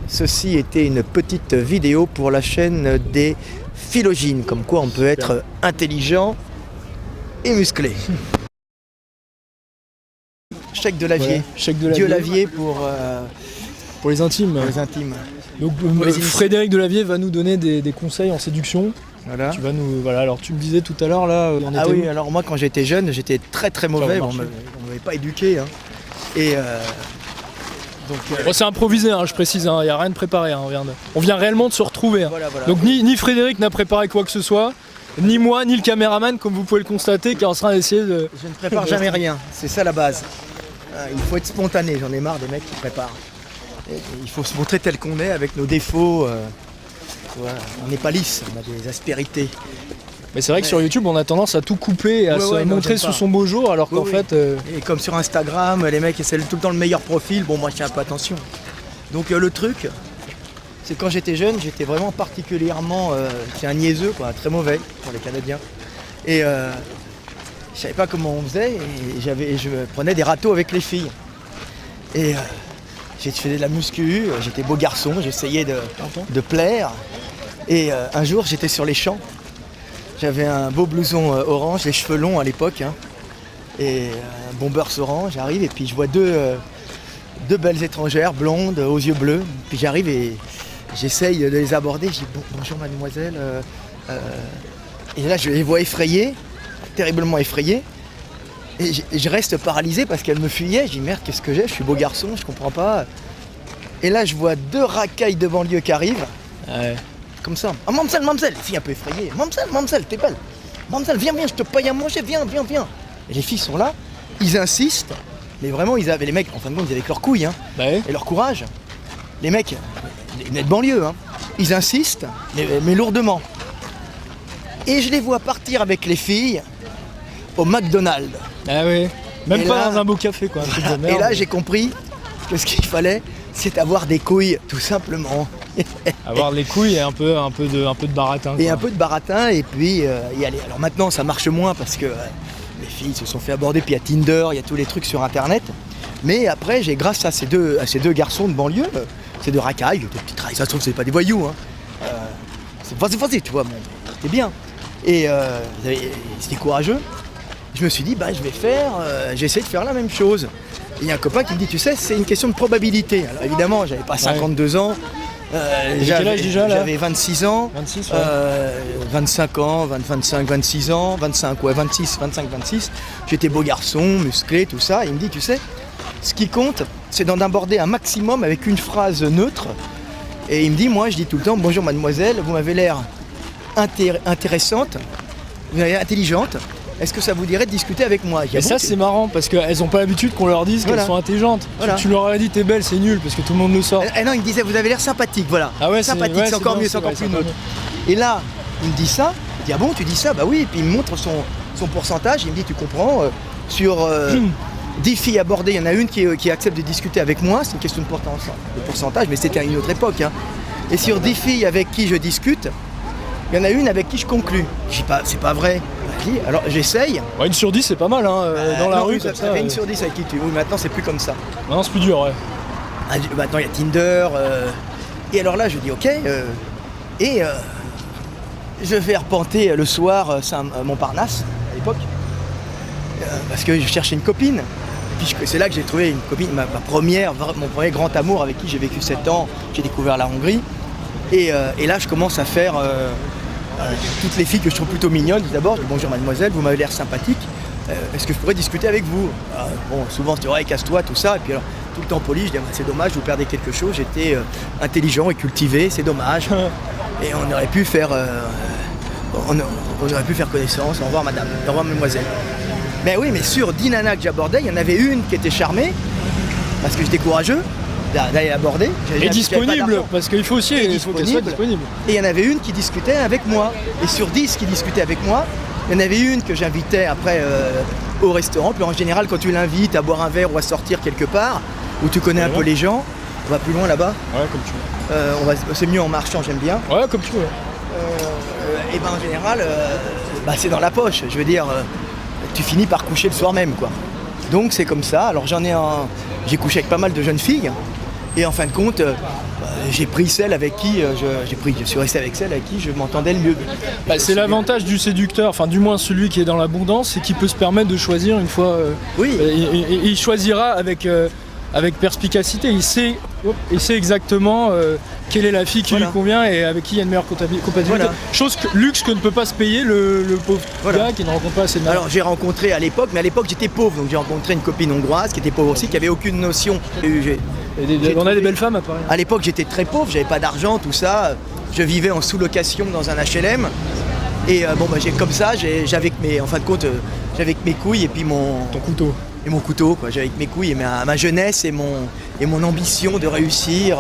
ceci était une petite vidéo pour la chaîne des Philogines, comme quoi on peut être intelligent et musclé. Chèque de Lavier. Ouais, chèque de Lavier. Dieu Lavier pour les intimes. pour les intimes. Donc les Frédéric Delavier va nous donner des conseils en séduction. Voilà. Alors tu me disais tout à l'heure là, on était Ah oui, où alors moi quand j'étais jeune, j'étais très mauvais, on ne m'avait pas éduqué. Hein. Et donc, Bon, c'est improvisé, hein, je précise, il n'y a rien de préparé, hein, on vient réellement de se retrouver. Hein. voilà. Donc ni Frédéric n'a préparé quoi que ce soit, ni moi, ni le caméraman, comme vous pouvez le constater, qui est en train d'essayer de... Je ne prépare jamais rien, c'est ça la base. Il faut être spontané, j'en ai marre des mecs qui préparent. Et il faut se montrer tel qu'on est avec nos défauts. Voilà. On n'est pas lisse, on a des aspérités. Mais c'est vrai que sur YouTube, on a tendance à tout couper et à se montrer sous son beau jour, alors qu'en fait... Et comme sur Instagram, les mecs essaient tout le temps le meilleur profil, bon moi je fais un peu attention. Donc le truc, c'est que quand j'étais jeune, j'étais vraiment particulièrement... c'est un niaiseux, quoi, très mauvais pour les Canadiens. Et je savais pas comment on faisait, et je prenais des râteaux avec les filles. Et j'ai fait de la muscu, j'étais beau garçon, j'essayais de plaire. Et un jour, j'étais sur les champs. J'avais un beau blouson orange, les cheveux longs à l'époque, hein, et un bombers orange. J'arrive et puis je vois deux belles étrangères blondes aux yeux bleus. Puis j'arrive et j'essaye de les aborder. Je dis bonjour mademoiselle. Et là je les vois effrayées, terriblement effrayées. Et je reste paralysé parce qu'elles me fuyaient. Je dis merde, qu'est-ce que j'ai? Je suis beau garçon, je comprends pas. Et là je vois deux racailles de banlieue qui arrivent. Ouais. Comme ça. Ah, mamselle, les filles un peu effrayées. Mamselle, t'es belle. Mamselle, viens, je te paye à manger, viens. Et les filles sont là, ils insistent, mais vraiment, les mecs, en fin de compte, ils avaient que leurs couilles, hein, et leur courage. Les mecs, ils venaient de banlieue, hein, ils insistent, mais lourdement. Et je les vois partir avec les filles au McDonald's. Ah oui, même Et pas là, dans un beau café, quoi. Un truc de merde. Et là, j'ai compris que ce qu'il fallait, c'est avoir des couilles, tout simplement. Avoir les couilles et un peu de baratin. Et quoi. un peu de baratin et puis y aller. Alors maintenant ça marche moins parce que les filles se sont fait aborder, puis il y a Tinder, il y a tous les trucs sur internet. Mais après grâce à ces deux garçons de banlieue, ces deux racailles, des petites rails, ça se trouve c'est pas des voyous. Hein. C'est facile, tu vois, bon, c'était bien. Et c'était courageux. Je me suis dit je vais j'essaie de faire la même chose. Et il y a un copain qui me dit tu sais c'est une question de probabilité. Alors évidemment j'avais pas 52 ans. Quel âge déjà là? J'avais 26 ans, 26, ouais. 25 ans, 25, 26 ans, 25, 26. J'étais beau garçon, musclé, tout ça. Et il me dit, tu sais, ce qui compte, c'est d'en aborder un maximum avec une phrase neutre. Et il me dit, moi, je dis tout le temps, bonjour mademoiselle, vous m'avez l'air intéressante, vous m'avez l'air intelligente. Est-ce que ça vous dirait de discuter avec moi? Et ça c'est marrant parce qu'elles ont pas l'habitude qu'on leur dise qu'elles sont intelligentes. Voilà. Tu leur aurais dit t'es belle, c'est nul parce que tout le monde le sort. Non, il me disait vous avez l'air sympathique, voilà. Ah ouais, sympathique, c'est encore mieux, c'est encore plus neutre. Et là, il me dit ça, il dit ah bon tu dis ça? Bah oui, et puis il me montre son pourcentage, il me dit tu comprends, sur 10 filles abordées, il y en a une qui accepte de discuter avec moi, c'est une question de pourcentage, mais c'était à une autre époque. Hein. Et sur 10 filles avec qui je discute, il y en a une avec qui je conclus. Je dis pas, c'est pas vrai. Alors j'essaye. Ouais, une sur 10 c'est pas mal hein, dans la rue. Ça fait une sur 10 avec qui tu veux. Oui, maintenant c'est plus comme ça. Maintenant c'est plus dur, ouais. Maintenant il y a Tinder. Et alors là je dis ok. Je vais arpenter le soir Montparnasse à l'époque. Parce que je cherchais une copine. Et puis c'est là que j'ai trouvé une copine, mon premier grand amour avec qui j'ai vécu 7 ans. J'ai découvert la Hongrie. Et là je commence à faire toutes les filles que je trouve plutôt mignonnes. D'abord, je dis bonjour mademoiselle, vous m'avez l'air sympathique. Est-ce que je pourrais discuter avec vous? Bon, souvent je dis ouais, casse-toi, tout ça. Et puis alors, tout le temps poli, je dis c'est dommage, vous perdez quelque chose. J'étais intelligent et cultivé, c'est dommage. Et on aurait pu faire connaissance. Au revoir madame, au revoir mademoiselle. Mais oui, mais sur 10 nanas que j'abordais, il y en avait une qui était charmée, parce que j'étais courageux d'aller l'aborder. Et disponible, parce qu'il faut aussi qu'elle soit disponible. Et il y en avait une qui discutait avec moi. Et sur 10 qui discutaient avec moi, il y en avait une que j'invitais après au restaurant. Puis en général, quand tu l'invites à boire un verre ou à sortir quelque part, où tu connais un peu les gens, on va plus loin là-bas. Ouais, comme tu veux. C'est mieux en marchant, j'aime bien. Ouais, comme tu veux. Et ben en général, c'est dans la poche. Je veux dire, tu finis par coucher le soir même, quoi. Donc c'est comme ça. Alors j'ai couché avec pas mal de jeunes filles. Et en fin de compte, j'ai pris celle avec qui je suis resté avec celle avec qui je m'entendais le mieux. Bah, c'est l'avantage du séducteur, enfin du moins celui qui est dans l'abondance, c'est qu'il peut se permettre de choisir une fois. Oui. Il choisira avec perspicacité. Il sait exactement quelle est la fille qui lui convient et avec qui il y a une meilleure compatibilité. Voilà. Luxe que ne peut pas se payer le pauvre gars qui ne rencontre pas assez de Alors j'ai rencontré à l'époque, mais à l'époque j'étais pauvre, donc j'ai rencontré une copine hongroise qui était pauvre aussi, qui avait aucune notion. On a des belles femmes à Paris. À l'époque j'étais très pauvre, j'avais pas d'argent, tout ça. Je vivais en sous-location dans un HLM. Et j'ai comme ça, j'avais en fin de compte, j'avais que mes couilles et puis ton couteau. Et mon couteau, quoi. J'avais que mes couilles et ma jeunesse et mon ambition de réussir.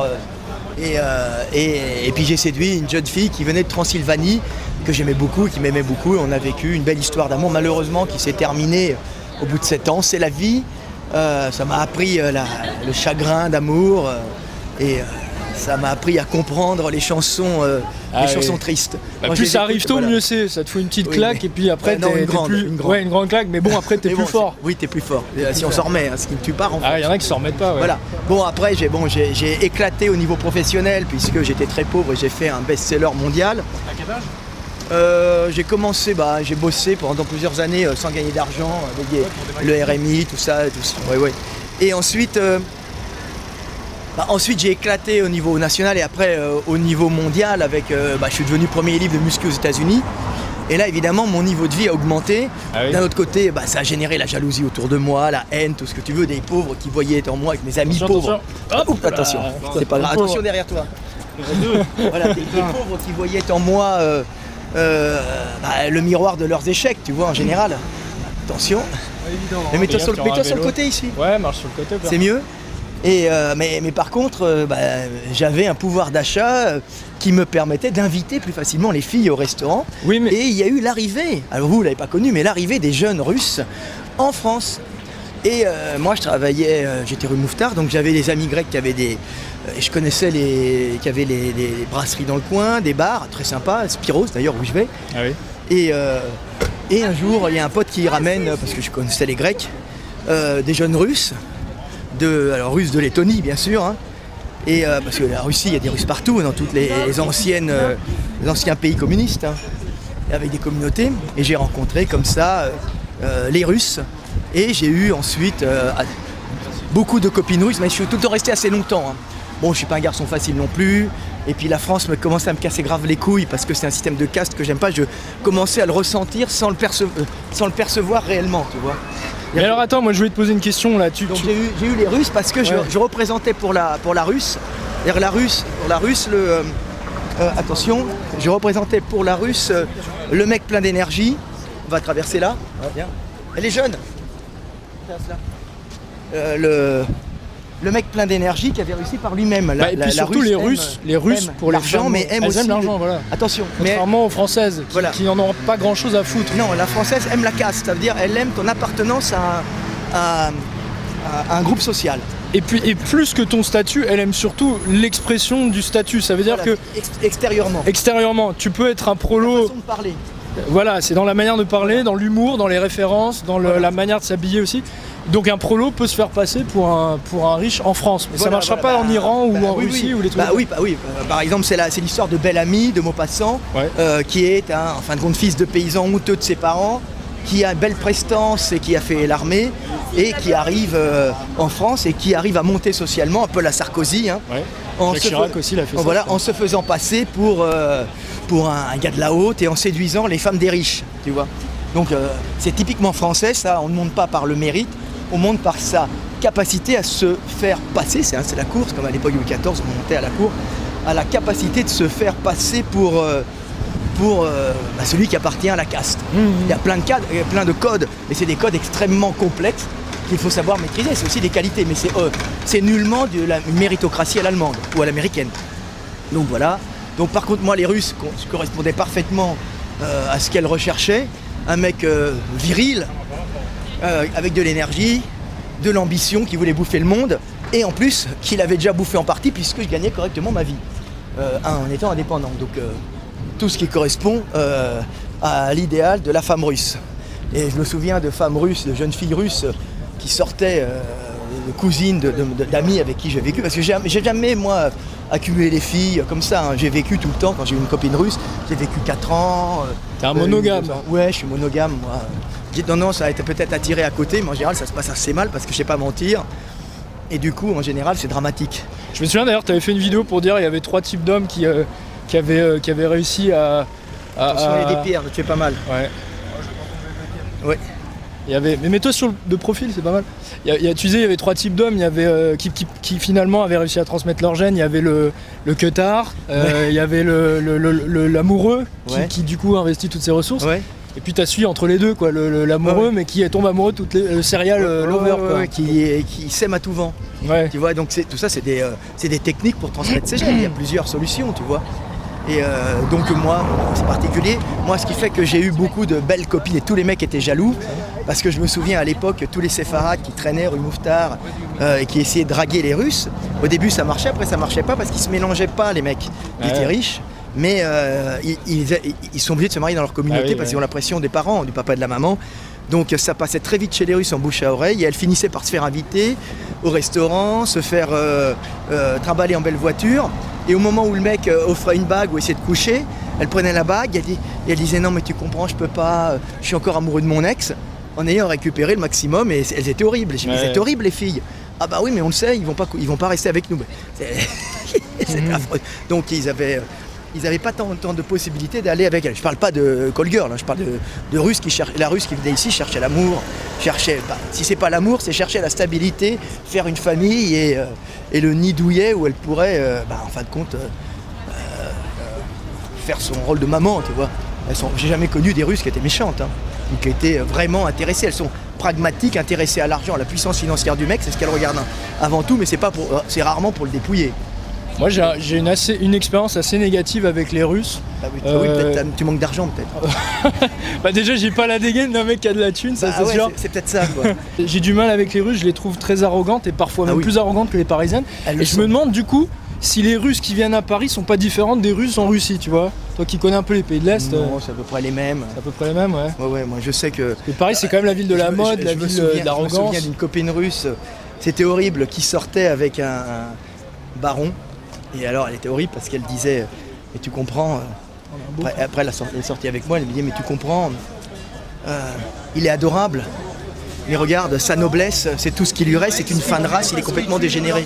Et puis j'ai séduit une jeune fille qui venait de Transylvanie, que j'aimais beaucoup, qui m'aimait beaucoup. On a vécu une belle histoire d'amour, malheureusement, qui s'est terminée au bout de 7 ans. C'est la vie. Ça m'a appris le chagrin d'amour. Ça m'a appris à comprendre les chansons, chansons tristes. Bah, plus ça arrive tôt, mieux c'est. Ça te fout une petite claque et puis après une grande claque. Mais bon, après t'es plus fort. Oui, t'es plus fort. Si on s'en remet, ce qui ne tue pas. Il y en a qui s'en remettent pas. Ouais. Voilà. Bon, après j'ai éclaté au niveau professionnel puisque j'étais très pauvre et j'ai fait un best-seller mondial. À quel âge j'ai commencé, j'ai bossé pendant plusieurs années sans gagner d'argent, avec le RMI, tout ça. Ouais. Et ensuite. Ensuite j'ai éclaté au niveau national et après au niveau mondial avec je suis devenu premier livre de muscu aux États-Unis et là évidemment mon niveau de vie a augmenté. D'un autre côté ça a généré la jalousie autour de moi, la haine, tout ce que tu veux, des pauvres qui voyaient en moi avec mes amis pauvres. Attention, c'est pas grave, attention derrière toi. Voilà, des pauvres qui voyaient en moi le miroir de leurs échecs, tu vois, en général. Attention. Mais mets-toi sur le côté ici. Ouais, marche sur le côté. C'est mieux. Mais par contre, j'avais un pouvoir d'achat qui me permettait d'inviter plus facilement les filles au restaurant. Oui, mais... Et il y a eu l'arrivée, alors vous ne l'avez pas connu, mais l'arrivée des jeunes Russes en France. Et moi je travaillais, j'étais rue Mouffetard, donc j'avais des amis grecs qui avaient je connaissais qui avaient les brasseries dans le coin, des bars, très sympas, Spiros d'ailleurs où je vais. Ah oui. Et un jour, il y a un pote qui ramène, parce que je connaissais les Grecs, des jeunes Russes. Russes de Lettonie bien sûr, hein. Et parce que la Russie, il y a des Russes partout, dans tous les anciens pays communistes, hein, avec des communautés. Et j'ai rencontré comme ça les Russes. Et j'ai eu ensuite beaucoup de copines russes, mais je suis tout le temps resté assez longtemps. Hein. Bon, je suis pas un garçon facile non plus. Et puis la France commençait à me casser grave les couilles parce que c'est un système de caste que j'aime pas. Je commençais à le ressentir sans le percevoir réellement, tu vois. Mais alors attends, moi je voulais te poser une question là. Donc j'ai eu les Russes parce que je représentais pour la Russe. Attention, je représentais pour la Russe le mec plein d'énergie. On va traverser là. Viens. Elle est jeune. Le mec plein d'énergie qui avait réussi par lui-même. Et puis surtout les Russes pour l'argent, mais aiment aussi l'argent, voilà. Attention. Contrairement aux Françaises qui n'en ont pas grand-chose à foutre. Non, la Française aime la caste, ça veut dire elle aime ton appartenance à un groupe social. Et plus que ton statut, elle aime surtout l'expression du statut. Ça veut dire que extérieurement, tu peux être un prolo. La façon de parler. Voilà, c'est dans la manière de parler, dans l'humour, dans les références, dans la manière de s'habiller aussi. Donc un prolo peut se faire passer pour un riche en France, mais ça marchera pas en Iran ou en Russie ou les trucs. Oui. Par exemple, c'est l'histoire de Bel-Ami, de Maupassant, qui est en fin de compte fils de paysan honteux de ses parents, qui a une belle prestance et qui a fait l'armée et qui arrive en France et qui arrive à monter socialement, un peu la Sarkozy. Hein, Jacques Chirac aussi l'a fait ça. Voilà, en se faisant passer pour un gars de la haute et en séduisant les femmes des riches, tu vois. Donc c'est typiquement français, ça. On ne monte pas par le mérite. On monte par sa capacité à se faire passer, c'est la course, comme à l'époque de Louis XIV, on montait à la cour, à la capacité de se faire passer pour celui qui appartient à la caste. Il y a plein de codes, mais c'est des codes extrêmement complexes qu'il faut savoir maîtriser. C'est aussi des qualités, mais c'est nullement de la méritocratie à l'allemande ou à l'américaine. Donc voilà. Donc par contre, moi, les Russes correspondaient parfaitement à ce qu'elles recherchaient. Un mec viril, avec de l'énergie, de l'ambition, qui voulait bouffer le monde, et en plus, qu'il avait déjà bouffé en partie, puisque je gagnais correctement ma vie, en étant indépendant. Donc tout ce qui correspond à l'idéal de la femme russe. Et je me souviens de femmes russes, de jeunes filles russes, qui sortaient cousines, d'amis avec qui j'ai vécu. Parce que j'ai jamais, moi, accumulé les filles comme ça. Hein. J'ai vécu tout le temps. Quand j'ai eu une copine russe, j'ai vécu 4 ans. T'es un monogame. Ouais, je suis monogame, moi. J'ai tendance à être peut-être attiré à côté, mais en général, ça se passe assez mal parce que je sais pas mentir. Et du coup, en général, c'est dramatique. Je me souviens d'ailleurs, tu avais fait une vidéo pour dire qu'il y avait 3 types d'hommes qui avaient réussi à... Attention, il y a des pierres, tu fais pas mal. Ouais. Ouais. Mais mets-toi sur de profil, c'est pas mal. Tu disais, il y avait 3 types d'hommes, il y avait qui finalement avaient réussi à transmettre leur gène. Il y avait le queutard, il y avait l'amoureux qui du coup investit toutes ses ressources. Ouais. Et puis t'as celui entre les deux, quoi, l'amoureux, mais qui tombe amoureux le serial lover, quoi. Qui sème à tout vent. Ouais. Tu vois, donc tout ça, c'est des techniques pour transmettre ses gènes. Il y a plusieurs solutions, tu vois. Et donc moi, c'est particulier. Moi, ce qui fait que j'ai eu beaucoup de belles copines et tous les mecs étaient jaloux, parce que je me souviens à l'époque, tous les séfarades qui traînaient rue Mouffetard et qui essayaient de draguer les Russes, au début ça marchait, après ça marchait pas parce qu'ils se mélangeaient pas, les mecs. Ils étaient riches, mais ils sont obligés de se marier dans leur communauté parce qu'ils ont la pression des parents, du papa et de la maman. Donc ça passait très vite chez les Russes en bouche à oreille et elles finissaient par se faire inviter au restaurant, se faire trimballer en belle voiture. Et au moment où le mec offrait une bague ou essayait de coucher, elle prenait la bague et elle disait non mais tu comprends, je peux pas, je suis encore amoureux de mon ex, en ayant récupéré le maximum. Et elles étaient horribles, elles étaient horribles les filles. Ah bah oui mais on le sait, ils vont pas rester avec nous. C'est affreux. Donc ils avaient pas tant de possibilités d'aller avec elle. Je parle pas de call girl, hein, je parle de Russes qui cherchaient. La Russe qui venait ici cherchait l'amour, si c'est pas l'amour, c'est chercher la stabilité, faire une famille et le nid douillet où elle pourrait, en fin de compte, faire son rôle de maman, tu vois. J'ai jamais connu des Russes qui étaient méchantes, hein, ou qui étaient vraiment intéressées. Elles sont pragmatiques, intéressées à l'argent, à la puissance financière du mec, c'est ce qu'elles regardent avant tout, mais c'est rarement pour le dépouiller. Moi j'ai une expérience assez négative avec les Russes. Ah oui, peut-être tu manques d'argent peut-être. Bah déjà j'ai pas la dégaine d'un mec qui a de la thune, ça c'est sûr. C'est peut-être ça quoi. J'ai du mal avec les Russes, je les trouve très arrogantes et parfois même plus arrogantes que les Parisiennes. Et je me demande du coup si les Russes qui viennent à Paris sont pas différentes des Russes en Russie, tu vois. Toi qui connais un peu les pays de l'Est. Non, c'est à peu près les mêmes. C'est à peu près les mêmes, ouais. Ouais, moi je sais que... Et Paris c'est quand même la ville de la mode, la ville de l'arrogance. Je me souviens d'une copine russe, c'était horrible, qui sortait avec un baron. Et alors elle était horrible parce qu'elle disait, mais tu comprends, après elle est sortie avec moi, elle me disait, mais tu comprends, il est adorable, mais regarde, sa noblesse, c'est tout ce qui lui reste, c'est une fin de race, il est complètement dégénéré.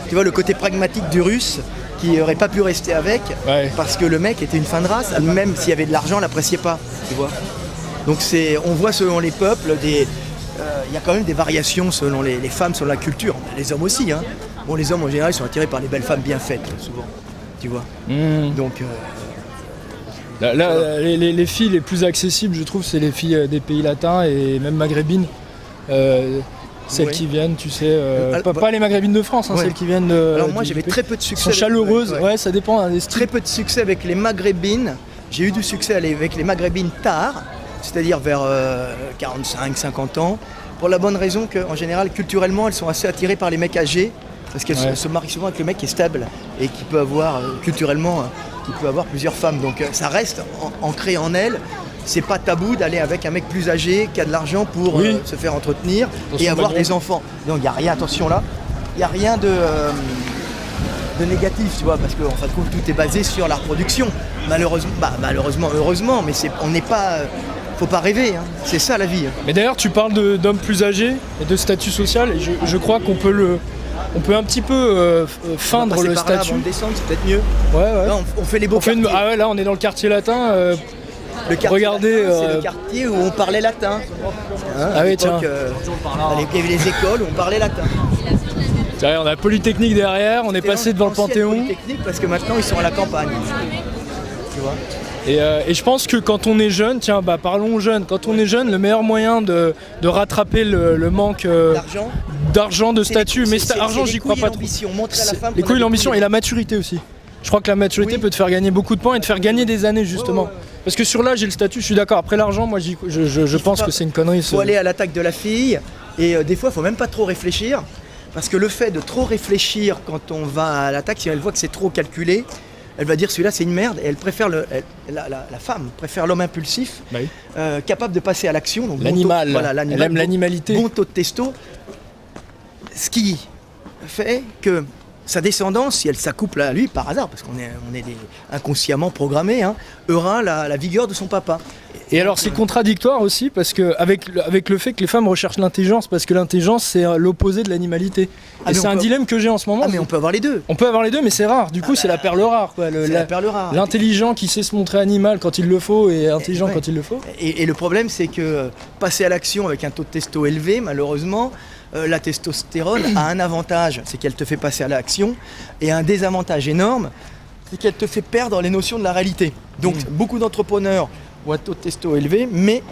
Tu vois le côté pragmatique du Russe qui n'aurait pas pu rester avec, parce que le mec était une fin de race, même s'il y avait de l'argent, elle l'appréciait pas, tu vois. Donc on voit selon les peuples, il y a quand même des variations selon les femmes, selon la culture, les hommes aussi, hein. Bon, les hommes en général sont attirés par les belles femmes bien faites, souvent, tu vois. Donc, les filles les plus accessibles, je trouve, c'est les filles des pays latins et même maghrébines. Celles qui viennent, tu sais, pas les maghrébines de France, hein, celles qui viennent de... Alors moi j'avais très peu de succès. Elles sont chaleureuses, ça dépend des styles. Très peu de succès avec les maghrébines. J'ai eu du succès avec les maghrébines tard, c'est-à-dire vers 45-50 ans, pour la bonne raison qu'en général, culturellement, elles sont assez attirées par les mecs âgés. Parce qu'elle se marie souvent avec le mec qui est stable et qui peut avoir, culturellement, qui peut avoir plusieurs femmes. Donc ça reste ancré en elle. C'est pas tabou d'aller avec un mec plus âgé qui a de l'argent pour se faire entretenir et avoir des enfants. Donc il n'y a rien, attention là, il n'y a rien de négatif, tu vois, parce qu'en fin de compte, tout est basé sur la reproduction. Malheureusement, heureusement, mais on n'est pas... Faut pas rêver, hein. C'est ça la vie. Mais d'ailleurs, tu parles d'hommes plus âgés et de statut social, et je crois qu'on peut un petit peu feindre le statut. Là, avant de descendre, c'est peut-être mieux. Ouais. Là, on fait les beaux quartiers. Là, on est dans le quartier latin. Le quartier regardez, latin, c'est le quartier où on parlait latin. Tiens. Il y avait les écoles où on parlait latin. On a Polytechnique derrière, on est passé devant le Panthéon. Polytechnique parce que maintenant ils sont à la campagne. Tu vois. Et je pense que quand on est jeune, parlons jeunes, quand on est jeune, le meilleur moyen de rattraper le manque d'argent, de statut, mais argent j'y crois pas trop. Les couilles, l'ambition et la maturité aussi. Je crois que la maturité peut te faire gagner beaucoup de points et te faire gagner des années justement. Parce que sur l'âge et le statut, je suis d'accord. Après l'argent, moi je pense que c'est une connerie. Il faut aller à l'attaque de la fille et des fois il faut même pas trop réfléchir. Parce que le fait de trop réfléchir quand on va à l'attaque, si elle voit que c'est trop calculé, elle va dire celui-là c'est une merde et elle préfère la femme préfère l'homme impulsif, capable de passer à l'action. L'animal, elle aime l'animalité. Bon taux de testo. ce qui fait que sa descendance, si elle s'accouple à lui par hasard, parce qu'on est inconsciemment programmés, hein, aura la vigueur de son papa. Et alors c'est contradictoire aussi parce que avec le fait que les femmes recherchent l'intelligence, parce que l'intelligence c'est l'opposé de l'animalité. Et c'est un dilemme que j'ai en ce moment. Ah mais on peut avoir les deux. On peut avoir les deux, mais c'est rare. Du coup c'est la perle rare, quoi. C'est la perle rare. L'intelligent qui sait se montrer animal quand il le faut et intelligent quand il le faut. Et le problème c'est que passer à l'action avec un taux de testo élevé, malheureusement, la testostérone a un avantage, c'est qu'elle te fait passer à l'action, et un désavantage énorme, c'est qu'elle te fait perdre les notions de la réalité. Donc beaucoup d'entrepreneurs ont un taux de testo élevé, mais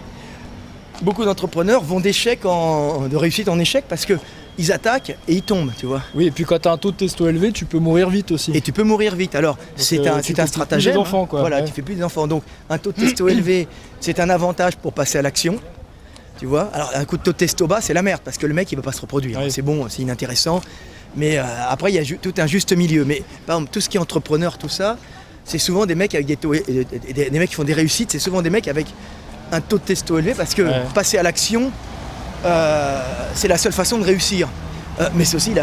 beaucoup d'entrepreneurs vont de réussite en échec parce qu'ils attaquent et ils tombent, tu vois. Oui, et puis quand tu as un taux de testo élevé, tu peux mourir vite aussi. Et tu peux mourir vite. Alors, c'est un stratagème. Plus d'enfants, quoi. Voilà, tu fais plus d'enfants. Donc, un taux de testo élevé, c'est un avantage pour passer à l'action. Tu vois, alors un coup de taux de testo bas, c'est la merde parce que le mec il va pas se reproduire. Oui. C'est bon, c'est inintéressant. Mais après il y a tout un juste milieu. Mais par exemple, tout ce qui est entrepreneur, tout ça, c'est souvent des mecs avec des taux, des mecs qui font des réussites, c'est souvent des mecs avec un taux de testo élevé parce que passer à l'action, c'est la seule façon de réussir. Mais c'est aussi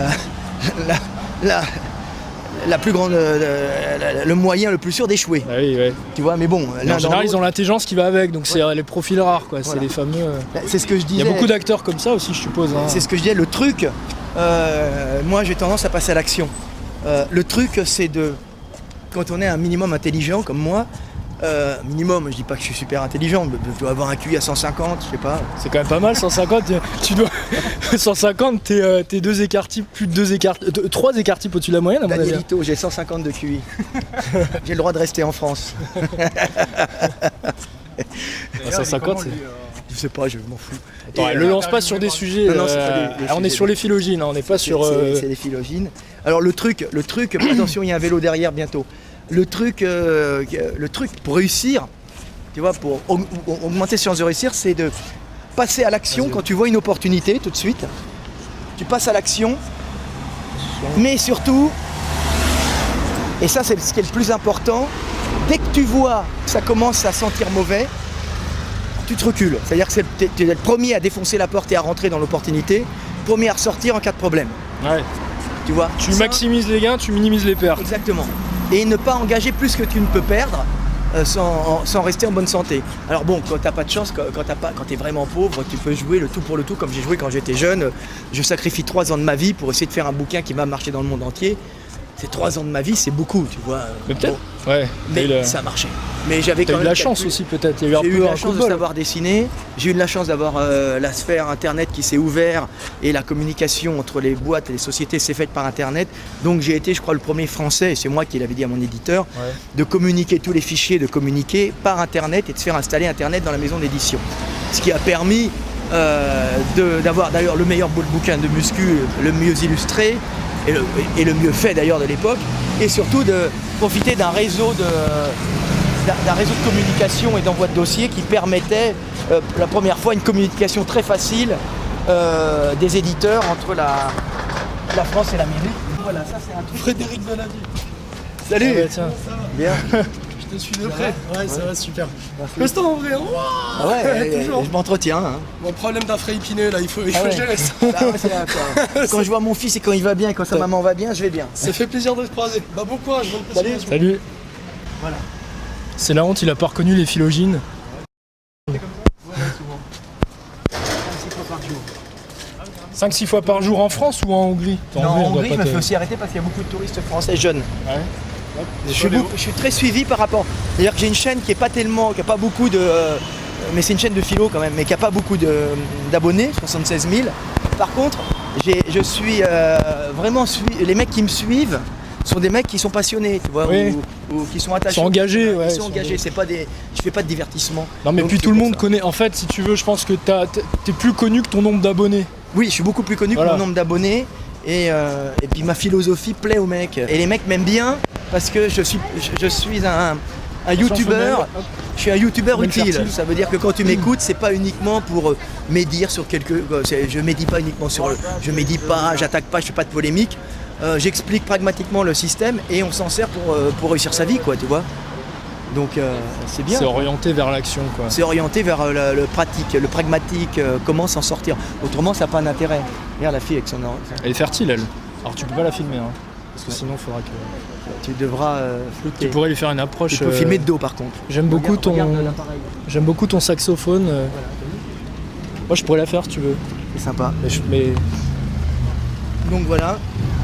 la plus grande, le moyen le plus sûr d'échouer. Ah oui, ouais. Tu vois, mais bon. En général, ils ont l'intelligence qui va avec, donc c'est les profils rares, quoi. Voilà. C'est les fameux. C'est ce que je disais. Il y a beaucoup d'acteurs comme ça aussi, je suppose. Hein. C'est ce que je disais. Le truc, moi, j'ai tendance à passer à l'action. Le truc, c'est quand on est un minimum intelligent comme moi. Minimum, je dis pas que je suis super intelligent, je dois avoir un QI à 150, je sais pas. C'est quand même pas mal, 150, tu dois... 150, t'es 2 écarts types, plus de 3 écarts types au-dessus de la moyenne à mon avis. Danielito, j'ai 150 de QI. J'ai le droit de rester en France. 150, c'est... Je sais pas, je m'en fous. Attends, le lance pas sur des sujets. Non, on est sur les phylogènes, on n'est pas sur. C'est les phylogènes. Alors le truc, attention, il y a un vélo derrière bientôt. Le truc pour réussir, tu vois, pour augmenter ses chances de réussir, c'est de passer à l'action quand tu vois une opportunité tout de suite. Tu passes à l'action, mais surtout, et ça c'est ce qui est le plus important, dès que tu vois que ça commence à sentir mauvais, tu te recules. C'est-à-dire que tu es le premier à défoncer la porte et à rentrer dans l'opportunité, premier à ressortir en cas de problème. Ouais. Tu vois, tu maximises les gains, tu minimises les pertes. Exactement. Et ne pas engager plus que tu ne peux perdre sans rester en bonne santé. Alors bon, quand t'as pas de chance, quand t'es vraiment pauvre, tu peux jouer le tout pour le tout comme j'ai joué quand j'étais jeune. Je sacrifie 3 ans de ma vie pour essayer de faire un bouquin qui va marcher dans le monde entier. Ces 3 ans de ma vie, c'est beaucoup, tu vois. Mais peut-être. Ouais. Mais ça a marché. Mais j'avais quand même eu de la chance aussi, peut-être. J'ai eu la chance de savoir dessiner. J'ai eu de la chance d'avoir la sphère Internet qui s'est ouverte et la communication entre les boîtes et les sociétés s'est faite par Internet. Donc j'ai été, je crois, le premier Français, et c'est moi qui l'avais dit à mon éditeur, de communiquer tous les fichiers, de communiquer par Internet et de faire installer Internet dans la maison d'édition. Ce qui a permis d'avoir d'ailleurs le meilleur bouquin de muscu, le mieux illustré, et le mieux fait d'ailleurs de l'époque, et surtout de profiter d'un réseau de communication et d'envoi de dossiers qui permettait la première fois une communication très facile des éditeurs entre la France et l'Amérique. Voilà, ça c'est un truc. Frédéric Donadi. Salut. Ah bah, tiens. Bien. Je te suis de près. Ouais, ça va super. Constant en vrai. Ah ouais, je m'entretiens. Hein. Mon problème d'un frais épineux là, il faut que je gérer ça. Ah ouais, quand je vois mon fils et quand il va bien et quand sa maman va bien, je vais bien. Ça fait plaisir de se croiser. Bah bon courage, bonne continuation. Salut. Voilà. C'est la honte, il a pas reconnu les phylogènes. Voilà, souvent. 5-6 fois par jour. 5-6 fois par jour en France ou en Hongrie? Non, en Hongrie, je me fais aussi arrêter parce qu'il y a beaucoup de touristes français jeunes. Ouais. Je suis très suivi par rapport. C'est-à-dire que j'ai une chaîne qui a pas beaucoup de. Mais c'est une chaîne de philo quand même, mais qui n'a pas beaucoup d'abonnés, 76 000. Par contre, je suis vraiment. Les mecs qui me suivent sont des mecs qui sont passionnés, tu vois, ou qui sont attachés. Ils sont engagés, Ils sont engagés, je fais pas de divertissement. Non, mais donc, puis tout le monde connaît. En fait, si tu veux, je pense que t'es plus connu que ton nombre d'abonnés. Oui, je suis beaucoup plus connu que mon nombre d'abonnés. Et puis ma philosophie plaît aux mecs. Et les mecs m'aiment bien parce que je suis un youtubeur. Je suis un youtubeur utile. Ça veut dire que quand tu m'écoutes, c'est pas uniquement pour médire sur je médis pas uniquement sur. Je médis pas, j'attaque pas, je fais pas de polémique. J'explique pragmatiquement le système et on s'en sert pour réussir sa vie, quoi, tu vois. Donc c'est bien. C'est orienté vers l'action, quoi. C'est orienté vers le pratique, le pragmatique, comment s'en sortir. Autrement, ça n'a pas d'intérêt. Regarde la fille avec son... Elle est fertile, elle. Alors tu peux pas la filmer, hein, parce que sinon il faudra que... Tu devras flouter. Tu pourrais lui faire une approche... Tu peux filmer de dos, par contre. J'aime beaucoup ton saxophone. Voilà. Moi, je pourrais la faire, si tu veux. C'est sympa. Mais... Donc voilà.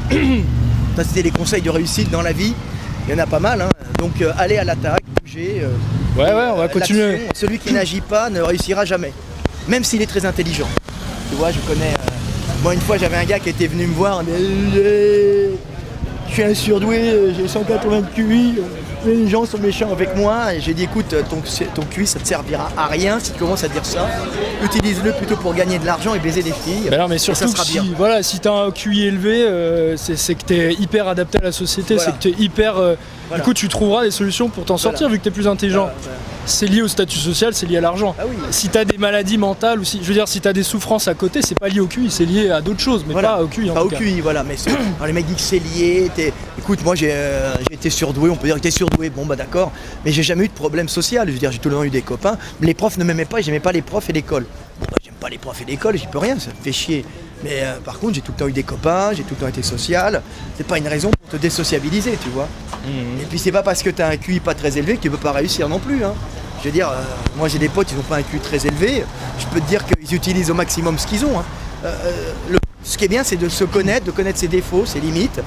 Ça, c'était les conseils de réussite dans la vie. Il y en a pas mal, hein. Donc aller à l'attaque, bouger. Ouais, on va continuer. Celui qui n'agit pas ne réussira jamais. Même s'il est très intelligent. Tu vois, je connais... Moi, une fois, j'avais un gars qui était venu me voir. Je suis un surdoué, j'ai 180 de QI. Les gens sont méchants avec moi. Et j'ai dit, écoute, ton QI, ça ne te servira à rien si tu commences à dire ça. Utilise-le plutôt pour gagner de l'argent et baiser des filles. Bah non, mais surtout ça sera bien. Si tu as un QI élevé, c'est que tu es hyper adapté à la société. Voilà. C'est que tu es hyper... Du coup, tu trouveras des solutions pour t'en sortir vu que tu es plus intelligent. Voilà. C'est lié au statut social, c'est lié à l'argent. Ah oui. Si tu as des maladies mentales, ou si, je veux dire, si tu as des souffrances à côté, c'est pas lié au QI, c'est lié à d'autres choses, mais pas au QI. Pas au QI, voilà. Mais les mecs disent que c'est lié. Écoute, moi j'ai été surdoué, on peut dire que t'es surdoué, bon bah d'accord, mais j'ai jamais eu de problème social. Je veux dire, j'ai tout le temps eu des copains. Mais les profs ne m'aimaient pas et j'aimais pas les profs et l'école. Bon bah j'aime pas les profs et l'école, j'y peux rien, ça me fait chier. Mais par contre, j'ai tout le temps eu des copains, j'ai tout le temps été social. C'est pas une raison pour te désociabiliser, tu vois. Et puis c'est pas parce que t'as un QI pas très élevé que tu peux pas réussir non plus, hein. Je veux dire, moi j'ai des potes, ils n'ont pas un QI très élevé. Je peux te dire qu'ils utilisent au maximum ce qu'ils ont, hein. Ce qui est bien, c'est de se connaître, de connaître ses défauts, ses limites,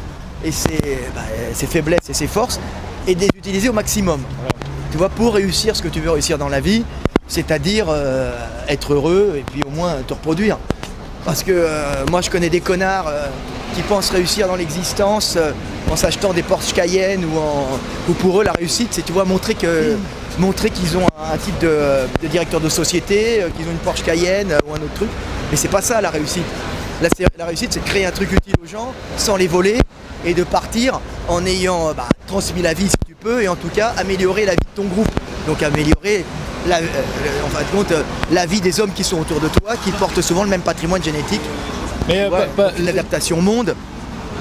et ses faiblesses et ses forces, et de les utiliser au maximum. Tu vois, pour réussir ce que tu veux réussir dans la vie, c'est-à-dire être heureux et puis au moins te reproduire. Parce que moi je connais des connards qui pensent réussir dans l'existence en s'achetant des Porsche Cayenne ou pour eux la réussite c'est, tu vois, montrer qu'ils ont un titre de directeur de société, qu'ils ont une Porsche Cayenne ou un autre truc. Mais c'est pas ça la réussite. La réussite, c'est de créer un truc utile aux gens sans les voler et de partir en ayant transmis la vie si tu peux et en tout cas améliorer la vie de ton groupe. Donc améliorer en fin de compte la vie des hommes qui sont autour de toi, qui portent souvent le même patrimoine génétique. Mais l'adaptation au monde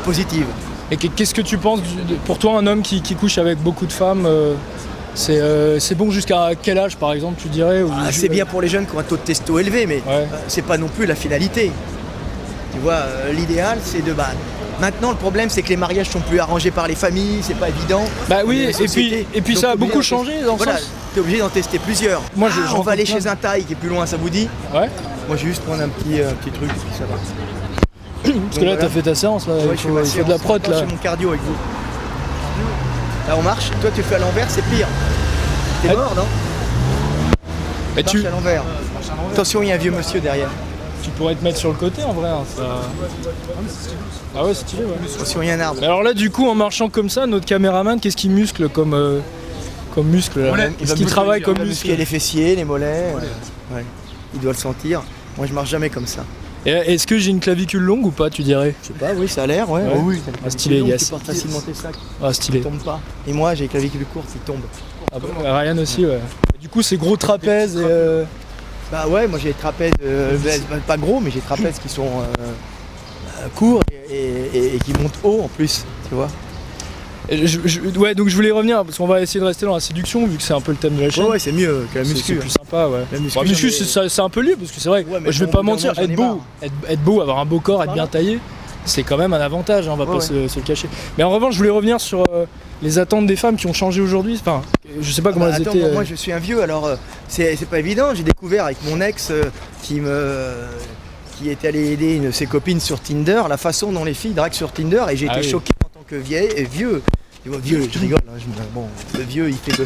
positive. Et qu'est-ce que tu penses pour toi, un homme qui couche avec beaucoup de femmes, c'est bon jusqu'à quel âge par exemple tu dirais C'est bien pour les jeunes qui ont un taux de testo élevé, mais c'est pas non plus la finalité. Tu vois, l'idéal c'est de... Maintenant le problème c'est que les mariages sont plus arrangés par les familles, c'est pas évident. Bah oui, et puis ça a beaucoup changé dans le sens. T'es obligé d'en tester plusieurs. Moi, on va aller chez un taille qui est plus loin, ça vous dit? Ouais. Moi je vais juste prendre un petit truc et puis ça va. Parce que là t'as fait ta séance là, il faut de la prot là. Je fais mon cardio avec vous. Là on marche, toi tu fais à l'envers, c'est pire. T'es mort, non? Tu marches à l'envers. Attention, il y a un vieux monsieur derrière. Tu pourrais te mettre sur le côté en vrai, hein, ça... Ah ouais, c'est stylé, ouais. Attention, il y a un arbre. Mais alors là, du coup, en marchant comme ça, notre caméraman, qu'est-ce qu'il muscle comme muscle là? Est-ce qu'il travaille comme muscle? Il y a les fessiers, les mollets. Ouais. Il doit le sentir. Moi, je marche jamais comme ça. Et est-ce que j'ai une clavicule longue ou pas, tu dirais? Je sais pas, oui, ça a l'air, ouais. Oh, oui. Stylé, yes. Tu portes facilement tes sacs. Ah, stylé. Ils tombent pas. Et moi, j'ai les clavicules courtes, ils tombent. Ah bah, Ryan aussi, ouais. Du coup, c'est gros trapèze et... Bah ouais, moi j'ai des trapèzes, pas gros, mais j'ai des trapèzes qui sont courts et qui montent haut en plus, tu vois. Ouais, donc je voulais revenir, parce qu'on va essayer de rester dans la séduction, vu que c'est un peu le thème de la chaîne. Ouais, c'est mieux que la muscu. C'est plus sympa, ouais. La muscu, c'est un peu lieu, parce que c'est vrai, je vais pas mentir, être beau, avoir un beau corps, être bien taillé, c'est quand même un avantage, hein, on va pas se le cacher. Mais en revanche, je voulais revenir sur les attentes des femmes qui ont changé aujourd'hui. Enfin, je sais pas comment elles étaient. Moi je suis un vieux, alors c'est pas évident. J'ai découvert avec mon ex qui était allé aider une de ses copines sur Tinder, la façon dont les filles draguent sur Tinder, et j'ai été choqué en tant que vieux. Vieux, je rigole, hein, bon, le vieux il fait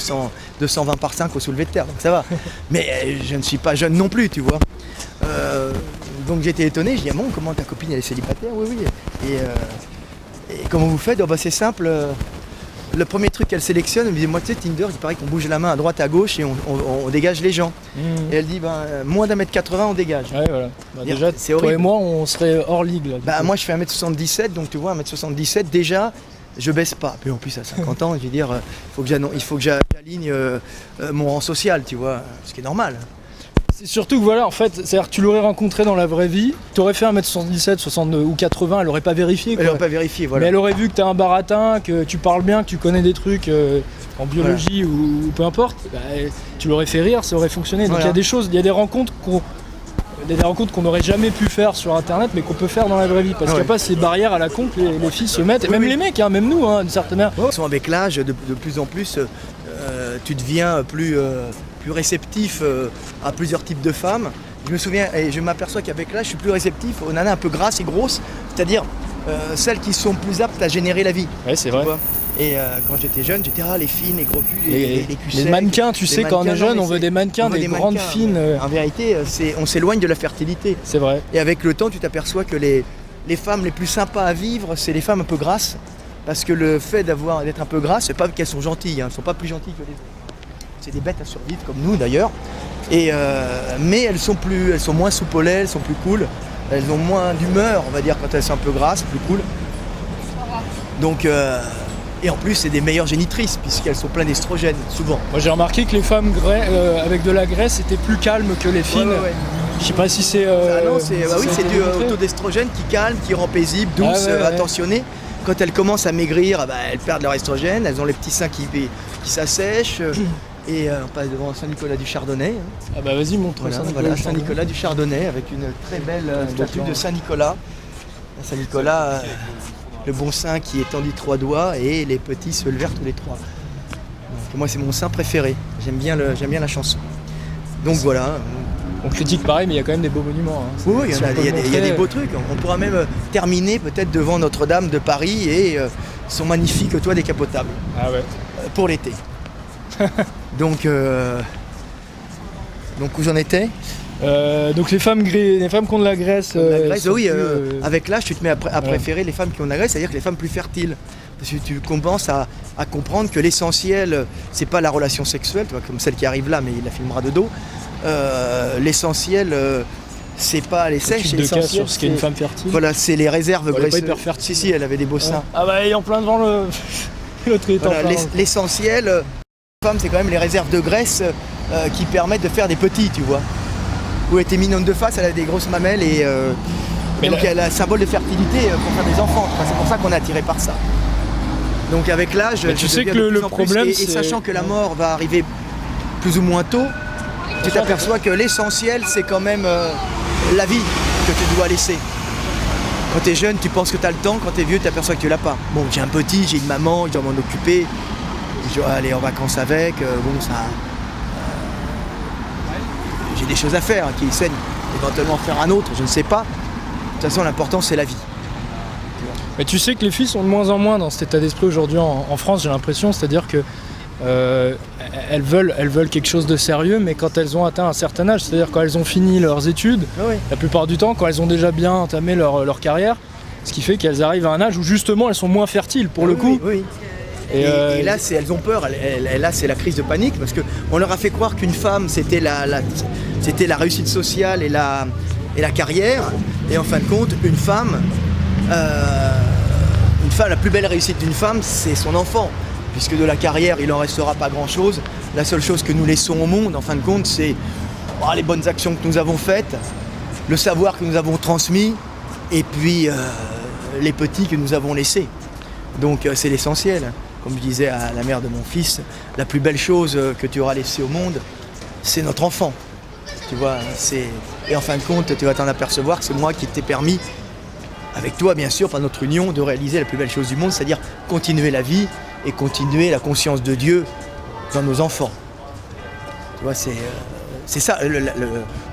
220 par 5 au soulevé de terre, donc ça va. Mais je ne suis pas jeune non plus, tu vois. Donc j'étais étonné, je dis bon, comment ta copine elle est célibataire? Oui. Et comment vous faites? C'est simple. Le premier truc qu'elle sélectionne, elle me dit moi tu sais Tinder, il paraît qu'on bouge la main à droite à gauche et on dégage les gens. Et elle dit moins d'1m80 on dégage. Ouais voilà. Déjà toi et moi on serait hors ligue là. Moi je fais 1m77, donc tu vois 1m77 déjà je baisse pas. Puis en plus à 50 ans je veux dire il faut que j'aligne mon rang social, tu vois, ce qui est normal. C'est surtout que voilà, en fait, c'est-à-dire que tu l'aurais rencontrée dans la vraie vie, tu aurais fait 1m77, 62 ou 80, elle aurait pas vérifié. Elle aurait pas vérifié, voilà. Mais elle aurait vu que t'es un baratin, que tu parles bien, que tu connais des trucs en biologie ou peu importe, bah, tu l'aurais fait rire, ça aurait fonctionné. Donc il y a des choses, il y a des rencontres qu'on n'aurait jamais pu faire sur internet mais qu'on peut faire dans la vraie vie parce qu'il n'y a pas ces barrières à la con que les filles se mettent et même les mecs, hein, même nous d'une certaine manière. Avec l'âge de plus en plus tu deviens plus réceptif à plusieurs types de femmes. Je me souviens et je m'aperçois qu'avec l'âge je suis plus réceptif aux nanas un peu grasses et grosses, c'est-à-dire celles qui sont plus aptes à générer la vie. Ouais, c'est vrai. Et quand j'étais jeune, j'étais les fines, les gros culs, les culs secs. Les mannequins, tu sais, quand on est jeune, on veut des mannequins, des grandes fines. En vérité, on s'éloigne de la fertilité. C'est vrai. Et avec le temps, tu t'aperçois que les femmes les plus sympas à vivre, c'est les femmes un peu grasses. Parce que le fait d'être un peu grasses, c'est pas qu'elles sont gentilles, elles sont pas plus gentilles que les autres. C'est des bêtes à survivre, comme nous d'ailleurs. Mais elles sont moins soupolées, elles sont plus cool. Elles ont moins d'humeur, on va dire, quand elles sont un peu grasses, plus cool. Donc... Et en plus, c'est des meilleures génitrices, puisqu'elles sont pleines d'estrogènes, souvent. Moi, j'ai remarqué que les femmes avec de la graisse étaient plus calmes que les fines. Ouais. Je sais pas si c'est... c'est du taux d'estrogène qui calme, qui rend paisible, douce, attentionnée. Quand elles commencent à maigrir, elles perdent leur estrogène, elles ont les petits seins qui s'assèchent. Et on passe devant Saint-Nicolas du Chardonnay. Ah bah vas-y, montre Saint-Nicolas du Chardonnay, avec une très belle statue de Saint-Nicolas. Saint-Nicolas... le bon saint qui étendit 3 doigts et les petits se levèrent tous les 3. Donc, moi c'est mon saint préféré, j'aime bien la chanson. Donc voilà. On critique pareil mais il y a quand même des beaux monuments. Hein. Oui, il y a des beaux trucs. On pourra même terminer peut-être devant Notre-Dame de Paris et son magnifique toit décapotable. Ah ouais. Pour l'été. Donc où j'en étais ? Donc les femmes qui ont de la graisse. Avec l'âge, tu te mets à préférer les femmes qui ont de la graisse, c'est-à-dire que les femmes plus fertiles. Parce que tu commences à comprendre que l'essentiel, c'est pas la relation sexuelle, tu vois, comme celle qui arrive là, mais il la filmera de dos. L'essentiel, c'est pas les sèches, c'est l'essentiel. Sur ce qu'est une femme fertile. Voilà, c'est les réserves graisseuses. Elle est pas hyper fertile. Si, elle avait des beaux seins. Ah bah, il est en plein devant le. L'autre est en plein. L'essentiel, femme, c'est quand même les réserves de graisse qui permettent de faire des petits, tu vois. Où elle était mignonne de face, elle a des grosses mamelles et donc elle a un symbole de fertilité pour faire des enfants. Enfin, c'est pour ça qu'on est attiré par ça. Donc avec l'âge, tu sais que le problème, et sachant que la mort va arriver plus ou moins tôt, tu t'aperçois que l'essentiel c'est quand même la vie que tu dois laisser. Quand tu es jeune, tu penses que tu as le temps, quand tu es vieux, tu t'aperçois que tu l'as pas. Bon, j'ai un petit, j'ai une maman, je dois m'en occuper, je dois aller en vacances avec, j'ai des choses à faire, qui saignent, éventuellement faire un autre, je ne sais pas. De toute façon, l'important, c'est la vie. Mais tu sais que les filles sont de moins en moins dans cet état d'esprit aujourd'hui en France, j'ai l'impression, c'est-à-dire que elles veulent quelque chose de sérieux, mais quand elles ont atteint un certain âge, c'est-à-dire quand elles ont fini leurs études, la plupart du temps, quand elles ont déjà bien entamé leur carrière, ce qui fait qu'elles arrivent à un âge où justement elles sont moins fertiles pour le coup. Oui. Et là, elles ont peur. Là, c'est la crise de panique parce qu'on leur a fait croire qu'une femme, c'était la réussite sociale et la carrière. Et en fin de compte, une femme, la plus belle réussite d'une femme, c'est son enfant. Puisque de la carrière, il n'en restera pas grand-chose. La seule chose que nous laissons au monde, en fin de compte, c'est les bonnes actions que nous avons faites, le savoir que nous avons transmis, et puis les petits que nous avons laissés. Donc c'est l'essentiel. Comme je disais à la mère de mon fils, la plus belle chose que tu auras laissée au monde, c'est notre enfant. Tu vois, et en fin de compte, tu vas t'en apercevoir que c'est moi qui t'ai permis, avec toi bien sûr, par notre union, de réaliser la plus belle chose du monde, c'est-à-dire continuer la vie et continuer la conscience de Dieu dans nos enfants. Tu vois, c'est ça,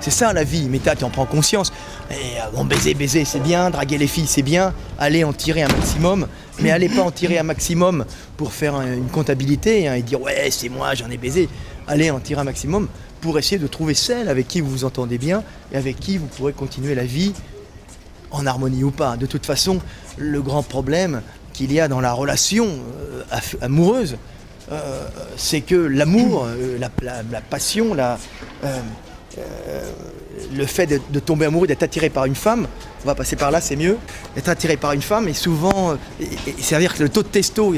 c'est ça la vie, mais tu en prends conscience. Et, baiser c'est bien, draguer les filles c'est bien, aller en tirer un maximum, mais allez pas en tirer un maximum pour faire une comptabilité et dire ouais c'est moi j'en ai baisé. Allez en tirer un maximum pour essayer de trouver celle avec qui vous vous entendez bien et avec qui vous pourrez continuer la vie en harmonie ou pas. De toute façon, le grand problème qu'il y a dans la relation amoureuse, c'est que l'amour, la passion, le fait de tomber amoureux, d'être attiré par une femme, on va passer par là, c'est mieux, d'être attiré par une femme, et souvent, c'est-à-dire que le taux de testo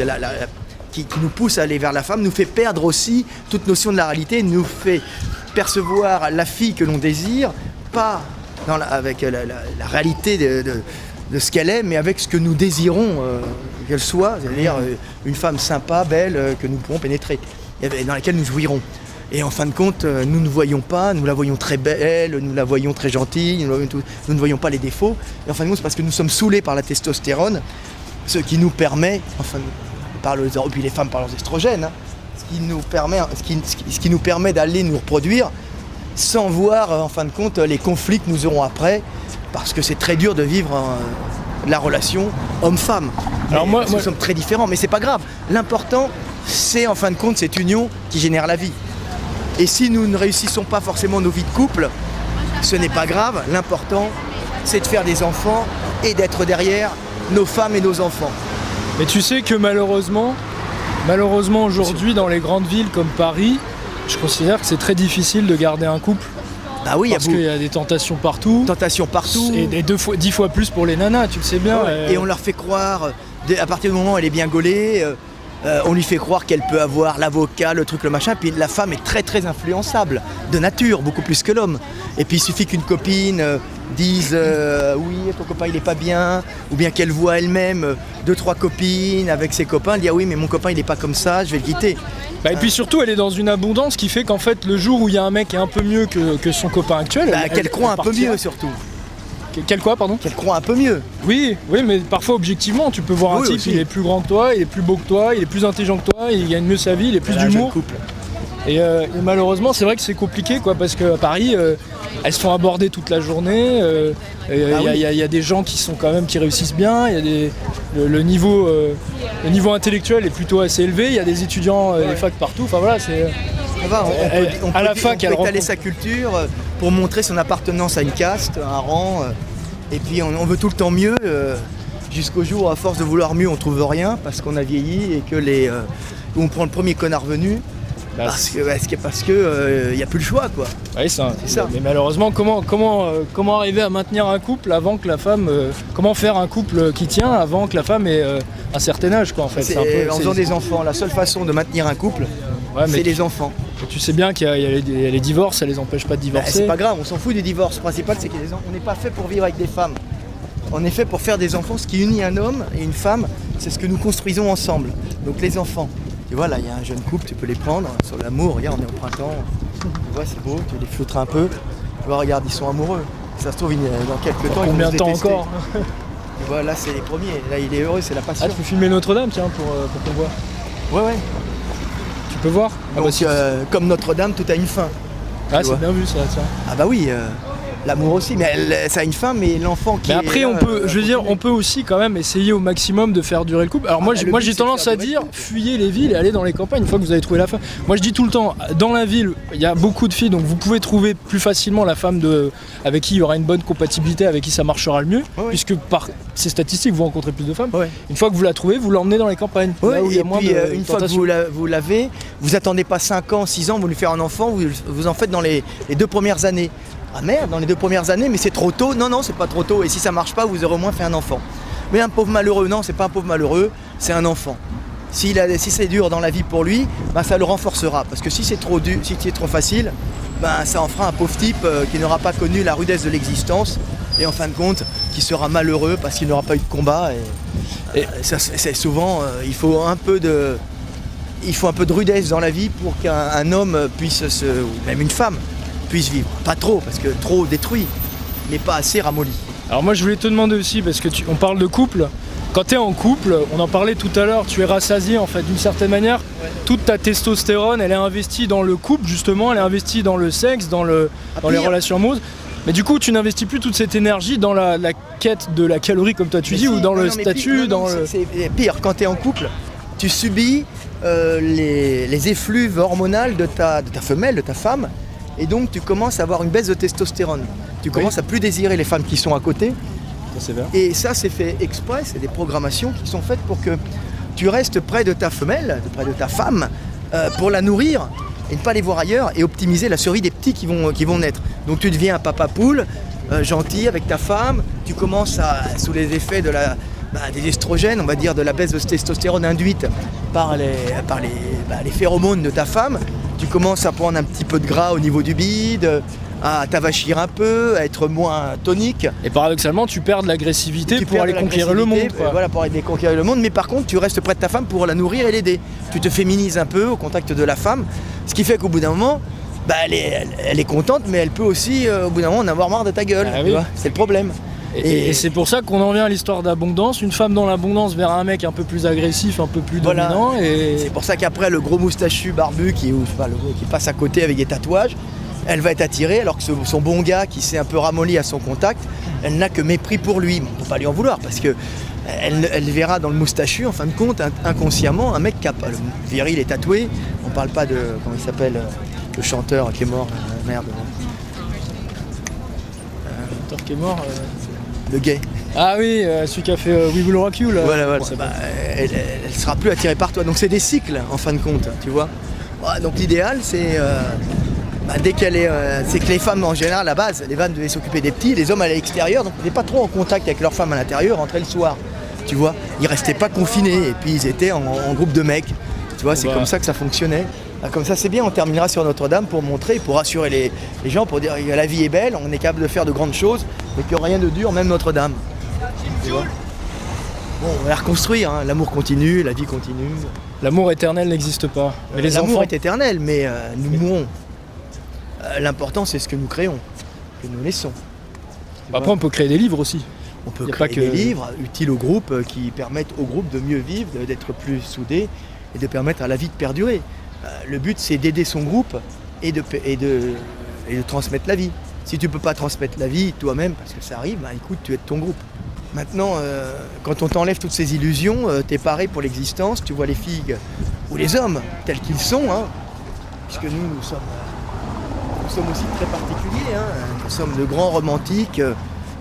qui nous pousse à aller vers la femme nous fait perdre aussi toute notion de la réalité, nous fait percevoir la fille que l'on désire, pas avec la réalité de ce qu'elle est, mais avec ce que nous désirons qu'elle soit, c'est-à-dire une femme sympa, belle, que nous pourrons pénétrer, et dans laquelle nous jouirons. Et en fin de compte, nous ne voyons pas, nous la voyons très belle, nous la voyons très gentille, nous ne voyons pas les défauts. Et en fin de compte, c'est parce que nous sommes saoulés par la testostérone, ce qui nous permet, et puis les femmes par leurs estrogènes, ce qui nous permet d'aller nous reproduire sans voir en fin de compte les conflits que nous aurons après, parce que c'est très dur de vivre la relation homme-femme. Alors nous sommes très différents, mais c'est pas grave. L'important, c'est en fin de compte cette union qui génère la vie. Et si nous ne réussissons pas forcément nos vies de couple, ce n'est pas grave. L'important, c'est de faire des enfants et d'être derrière nos femmes et nos enfants. Mais tu sais que malheureusement aujourd'hui dans les grandes villes comme Paris, je considère que c'est très difficile de garder un couple. Ah oui, parce qu'il y a des tentations partout. Et 10 fois plus pour les nanas, tu le sais bien. Ouais. Et on leur fait croire, à partir du moment où elle est bien gaulée, on lui fait croire qu'elle peut avoir l'avocat, le truc, le machin. Puis la femme est très très influençable, de nature, beaucoup plus que l'homme. Et puis il suffit qu'une copine dise oui, ton copain il est pas bien, ou bien qu'elle voit elle-même 2-3 copines avec ses copains, elle dit ah oui mais mon copain il est pas comme ça, je vais le quitter. Et puis surtout elle est dans une abondance qui fait qu'en fait le jour où il y a un mec qui est un peu mieux que son copain actuel, qu'elle croit un peu mieux surtout. Quelle quoi, pardon ? Qu'elle croit un peu mieux. Oui, mais parfois objectivement, tu peux voir un type, aussi. Il est plus grand que toi, il est plus beau que toi, il est plus intelligent que toi, il gagne mieux sa vie, il est plus d'humour. Et malheureusement, c'est vrai que c'est compliqué, quoi, parce qu'à Paris, elles se font aborder toute la journée. Il y a des gens qui réussissent bien. Le niveau intellectuel est plutôt assez élevé. Il y a des étudiants, des facs partout. Enfin voilà, c'est. On peut étaler sa culture pour montrer son appartenance à une caste, un rang. Et puis on veut tout le temps mieux, jusqu'au jour où à force de vouloir mieux on trouve rien parce qu'on a vieilli et que on prend le premier connard venu. Parce que y a plus le choix, quoi. Oui, c'est ça. Mais malheureusement, comment arriver à maintenir un couple avant que la femme, comment faire un couple qui tient avant que la femme ait un certain âge, quoi, en fait. En faisant des enfants. La seule façon de maintenir un couple, c'est les enfants. Tu sais bien qu'il y a les divorces, ça les empêche pas de divorcer. C'est pas grave, on s'en fout du divorce. Le principal, c'est qu'on n'est pas fait pour vivre avec des femmes. On est fait pour faire des enfants. Ce qui unit un homme et une femme, c'est ce que nous construisons ensemble. Donc les enfants. Tu vois, là, il y a un jeune couple, tu peux les prendre sur l'amour. Regarde, on est au printemps. Tu vois, c'est beau, tu les floutres un peu. Tu vois, regarde, ils sont amoureux. Ça se trouve, dans quelques temps, ils vont combien de temps encore? Tu vois, là, c'est les premiers. Là, il est heureux, c'est la passion. Ah, tu peux filmer Notre-Dame, tiens, pour qu'on voit. Ouais. Tu peux voir. Donc, comme Notre-Dame, tout a une fin. Ah, c'est bien vu, ça, tiens. Ah bah oui. L'amour aussi, mais ça a une fin, mais l'enfant qui. Mais après, on peut aussi quand même essayer au maximum de faire durer le couple. Alors moi, j'ai tendance à dire, fuyez les villes et allez dans les campagnes une fois que vous avez trouvé la femme. Moi, je dis tout le temps, dans la ville, il y a beaucoup de filles, donc vous pouvez trouver plus facilement la femme avec qui il y aura une bonne compatibilité, avec qui ça marchera le mieux, puisque par ces statistiques, vous rencontrez plus de femmes. Ouais. Une fois que vous la trouvez, vous l'emmenez dans les campagnes. Ouais, et puis une fois que vous l'avez, vous attendez pas 5 ans, 6 ans, vous lui faire un enfant, vous en faites dans les 2 premières années. Ah merde, dans les 2 premières années, mais c'est trop tôt. Non, c'est pas trop tôt. Et si ça marche pas, vous aurez au moins fait un enfant. Mais un pauvre malheureux, non, c'est pas un pauvre malheureux, c'est un enfant. Si c'est dur dans la vie pour lui, ça le renforcera. Parce que si c'est trop dur, si c'est trop facile, ça en fera un pauvre type qui n'aura pas connu la rudesse de l'existence. Et en fin de compte, qui sera malheureux parce qu'il n'aura pas eu de combat. Et ça, c'est souvent, il faut un peu de rudesse dans la vie pour qu'un homme puisse ou même une femme, puisse vivre. Pas trop, parce que trop détruit, mais pas assez ramolli. Alors moi je voulais te demander aussi, parce que on parle de couple, quand tu es en couple, on en parlait tout à l'heure, tu es rassasié en fait d'une certaine manière, toute ta testostérone elle est investie dans le couple justement, elle est investie dans le sexe, dans les relations amoureuses, mais du coup tu n'investis plus toute cette énergie dans la quête de la calorie comme toi tu dis, ou dans le statut, C'est pire, quand tu es en couple, tu subis les effluves hormonales de ta femelle, de ta femme. Et donc tu commences à avoir une baisse de testostérone. Tu commences à plus désirer les femmes qui sont à côté. Ça, c'est vrai. Et ça c'est fait exprès, c'est des programmations qui sont faites pour que tu restes près de ta femelle, près de ta femme, pour la nourrir et ne pas les voir ailleurs et optimiser la survie des petits qui vont naître. Donc tu deviens un papa poule, gentil avec ta femme, tu commences sous les effets des estrogènes, on va dire de la baisse de testostérone induite par les phéromones de ta femme, tu commences à prendre un petit peu de gras au niveau du bide, à t'avachir un peu, à être moins tonique. Et paradoxalement, tu perds de l'agressivité pour aller conquérir le monde. Voilà, pour aller conquérir le monde, mais par contre, tu restes près de ta femme pour la nourrir et l'aider. Tu te féminises un peu au contact de la femme, ce qui fait qu'au bout d'un moment, elle est contente, mais elle peut aussi, au bout d'un moment, en avoir marre de ta gueule. Oui. C'est le problème. Et c'est pour ça qu'on en vient à l'histoire d'abondance, une femme dans l'abondance vers un mec un peu plus agressif, un peu plus dominant. Et c'est pour ça qu'après le gros moustachu barbu qui passe à côté avec des tatouages, elle va être attirée, alors que son bon gars qui s'est un peu ramolli à son contact, elle n'a que mépris pour lui. On ne peut pas lui en vouloir parce que elle verra dans le moustachu, en fin de compte, inconsciemment, un mec viril et tatoué. On parle pas de, comment il s'appelle, le chanteur qui est mort, merde. Le chanteur qui est mort. Le gay. Ah oui, celui qui a fait We Will Rock You là. Voilà. Elle sera plus attirée par toi. Donc c'est des cycles en fin de compte, tu vois. Donc l'idéal c'est dès qu'elle est. C'est que les femmes en général à la base, les femmes devaient s'occuper des petits, les hommes allaient à l'extérieur, donc ils n'étaient pas trop en contact avec leurs femmes à l'intérieur, rentraient le soir. Tu vois, ils restaient pas confinés et puis ils étaient en groupe de mecs. Tu vois, c'est comme ça que ça fonctionnait. Comme ça c'est bien, on terminera sur Notre-Dame pour montrer, pour rassurer les gens, pour dire que la vie est belle, on est capable de faire de grandes choses, mais qu'il n'y a rien de dur, même Notre-Dame. Tu vois. Bon, on va la reconstruire, hein. L'amour continue, la vie continue. L'amour éternel n'existe pas. Mais l'amour est éternel, mais nous mourrons. L'important c'est ce que nous créons, que nous laissons. Après on peut créer des livres aussi. On peut créer des livres utiles au groupe qui permettent au groupe de mieux vivre, d'être plus soudés et de permettre à la vie de perdurer. Le but c'est d'aider son groupe et de transmettre la vie. Si tu ne peux pas transmettre la vie toi-même, parce que ça arrive, écoute, tu aides ton groupe. Maintenant, quand on t'enlève toutes ces illusions, t'es paré pour l'existence, tu vois les filles ou les hommes tels qu'ils sont, hein, puisque nous sommes aussi très particuliers, hein, nous sommes de grands romantiques,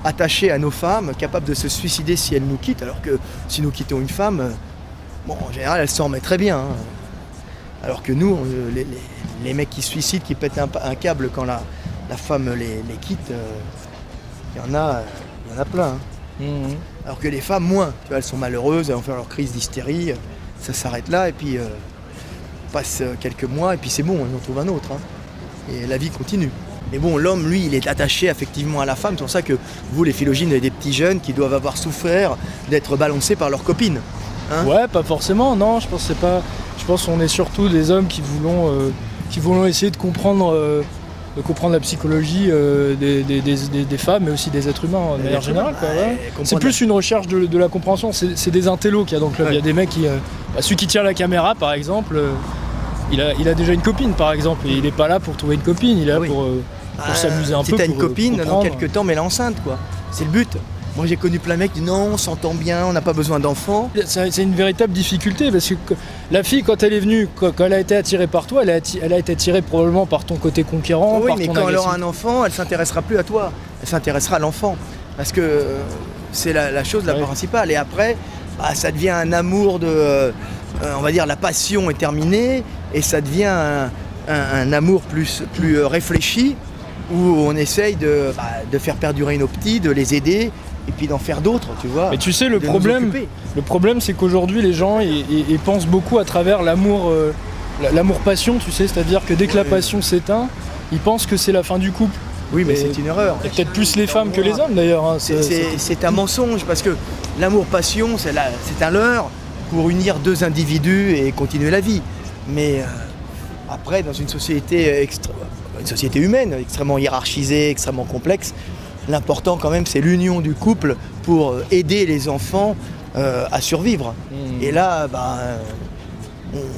attachés à nos femmes, capables de se suicider si elles nous quittent, alors que si nous quittons une femme, en général elle s'en remet très bien. Hein. Alors que nous, les mecs qui se suicident, qui pètent un câble quand la femme les quitte, il y en a plein. Hein. Mmh. Alors que les femmes, moins. Tu vois, elles sont malheureuses, elles vont faire leur crise d'hystérie, ça s'arrête là, et puis passe quelques mois, et puis c'est bon, on en trouve un autre. Hein. Et la vie continue. Mais bon, l'homme, lui, il est attaché affectivement à la femme, c'est pour ça que vous, les philogènes, vous avez des petits jeunes qui doivent avoir souffert d'être balancés par leurs copines. Hein. Ouais, pas forcément, non, je pense qu'on est surtout des hommes qui voulons essayer de comprendre la psychologie des femmes, mais aussi des êtres humains de manière générale. C'est plus une recherche de la compréhension, c'est des intellos qu'il y a dans le club. Il y a des mecs qui... celui qui tient la caméra, par exemple, il a déjà une copine, par exemple, et il n'est pas là pour trouver une copine, il est là pour s'amuser un peu. Si t'as une pour copine, comprendre. dans quelques temps, mais elle est enceinte, quoi. C'est le but. Moi j'ai connu plein de mecs qui disent non, on s'entend bien, on n'a pas besoin d'enfants. C'est une véritable difficulté parce que la fille, quand elle est venue, quand elle a été attirée par toi, elle a été attirée probablement par ton côté conquérant. Oui, par mais ton quand elle aura un enfant, elle ne s'intéressera plus à toi, elle s'intéressera à l'enfant. Parce que c'est la chose la principale. Et après, ça devient un amour on va dire la passion est terminée et ça devient un amour plus réfléchi où on essaye de faire perdurer nos petits, de les aider et puis d'en faire d'autres, tu vois. Mais tu sais, le problème c'est qu'aujourd'hui les gens ils pensent beaucoup à travers l'amour-passion, tu sais, c'est-à-dire que dès que la passion s'éteint, ils pensent que c'est la fin du couple. Oui, mais c'est une erreur. Et peut-être plus les femmes que les hommes d'ailleurs. Hein. C'est un mensonge parce que l'amour-passion, c'est un leurre pour unir deux individus et continuer la vie. Mais après, dans une société humaine, extrêmement hiérarchisée, extrêmement complexe, l'important quand même c'est l'union du couple pour aider les enfants à survivre. Et là,